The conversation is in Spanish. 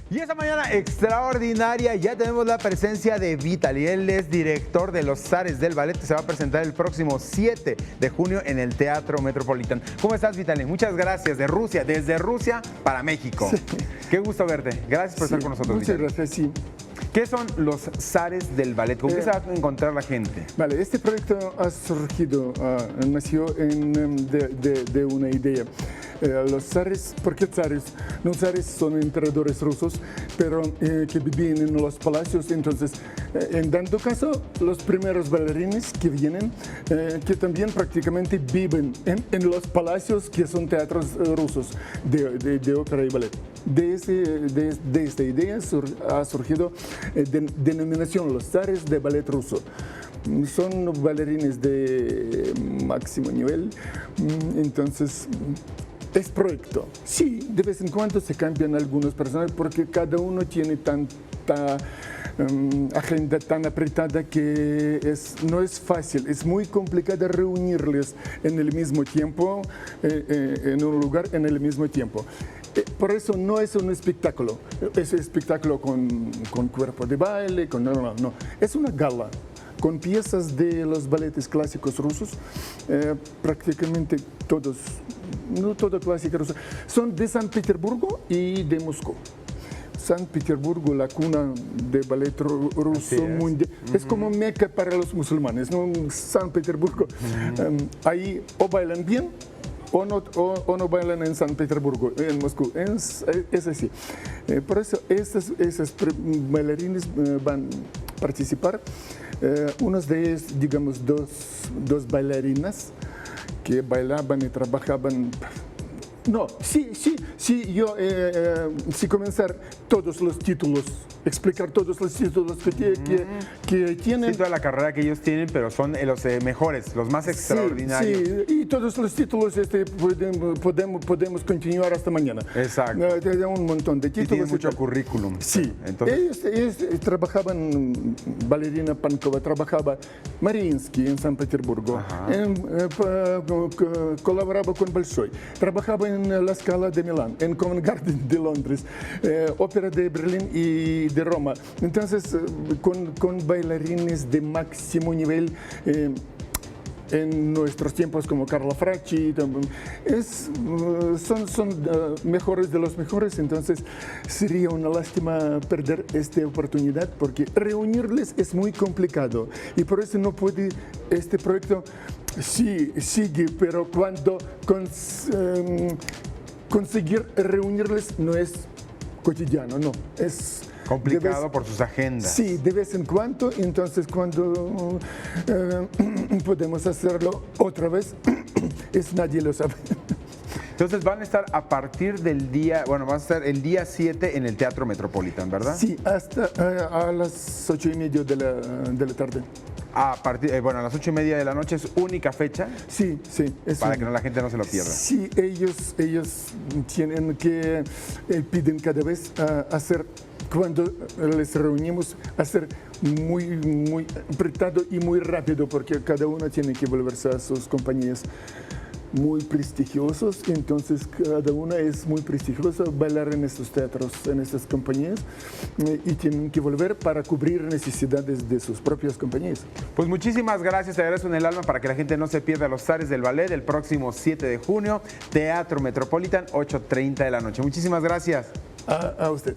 Y esta mañana extraordinaria ya tenemos la presencia de Vitaly. Él es director de los Zares del Ballet que se va a presentar el próximo 7 de junio en el Teatro Metropolitan. ¿Cómo estás, Vitaly? Muchas gracias. De Rusia, desde Rusia para México. Sí. Qué gusto verte. Gracias por estar con nosotros, muchas Vitaly. Gracias, sí. ¿Qué son los Zares del Ballet? ¿Con qué se va a encontrar la gente? Vale, este proyecto ha surgido, nació de una idea. Los zares, ¿por qué zares? Los zares son emperadores rusos, pero que vivían en los palacios. Entonces, en dando caso, los primeros bailarines que vienen, que también prácticamente viven en los palacios que son teatros rusos de ópera y ballet. De esta idea ha surgido denominación los zares de ballet ruso. Son bailarines de máximo nivel, entonces es proyecto. Sí, de vez en cuando se cambian algunos personajes porque cada uno tiene tanta agenda tan apretada que no es fácil, es muy complicado reunirles en el mismo tiempo, en un lugar en el mismo tiempo. Por eso no es un espectáculo, es un espectáculo con cuerpo de baile, no, es una gala con piezas de los balletes clásicos rusos, prácticamente todos, no todo clásico ruso, son de San Petersburgo y de Moscú. San Petersburgo, la cuna de ballet ruso mundial, es como Meca para los musulmanes, ¿no? San Petersburgo, ahí o bailan bien, o no bailan en San Petersburgo, en Moscú, es así. Por eso esos bailarines van a participar. Unos de ellos, digamos, dos bailarinas que bailaban y trabajaban. No, sí, comenzar todos los títulos, explicar todos los títulos que tienen. Sí, toda la carrera que ellos tienen, pero son los mejores, los más extraordinarios. Sí, y todos los títulos podemos continuar hasta mañana. Exacto. Un montón de títulos. Y tienen mucho currículum. Sí, entonces ellos trabajaban, Valerina Pankova trabajaba Mariinsky en San Petersburgo, colaboraba con Bolshoi, trabajaba en la Scala de Milán, en Covent Garden de Londres, Ópera de Berlín y de Roma. Entonces, con bailarines de máximo nivel en nuestros tiempos como Carla Fracci, son mejores de los mejores, entonces sería una lástima perder esta oportunidad porque reunirles es muy complicado y por eso no puede este proyecto. Sí, sigue, pero cuando conseguir reunirles no es cotidiano, no, es complicado por sus agendas. Sí, de vez en cuando, entonces cuando podemos hacerlo otra vez, nadie lo sabe. Entonces van a estar a partir del día, van a estar el día 7 en el Teatro Metropolitan, ¿verdad? Sí, hasta a las 8:30 de la tarde. A las 8:30 de la noche es única fecha. Sí. Para que la gente no se lo pierda. Sí, ellos tienen que, piden cada vez hacer, cuando les reunimos, hacer muy apretado y muy rápido, porque cada uno tiene que volverse a sus compañías muy prestigiosos, entonces cada una es muy prestigiosa bailar en estos teatros, en estas compañías y tienen que volver para cubrir necesidades de sus propias compañías. Pues muchísimas gracias, te agradezco en el alma para que la gente no se pierda los Zares del Ballet el próximo 7 de junio, Teatro Metropolitan, 8:30 de la noche. Muchísimas gracias. A usted.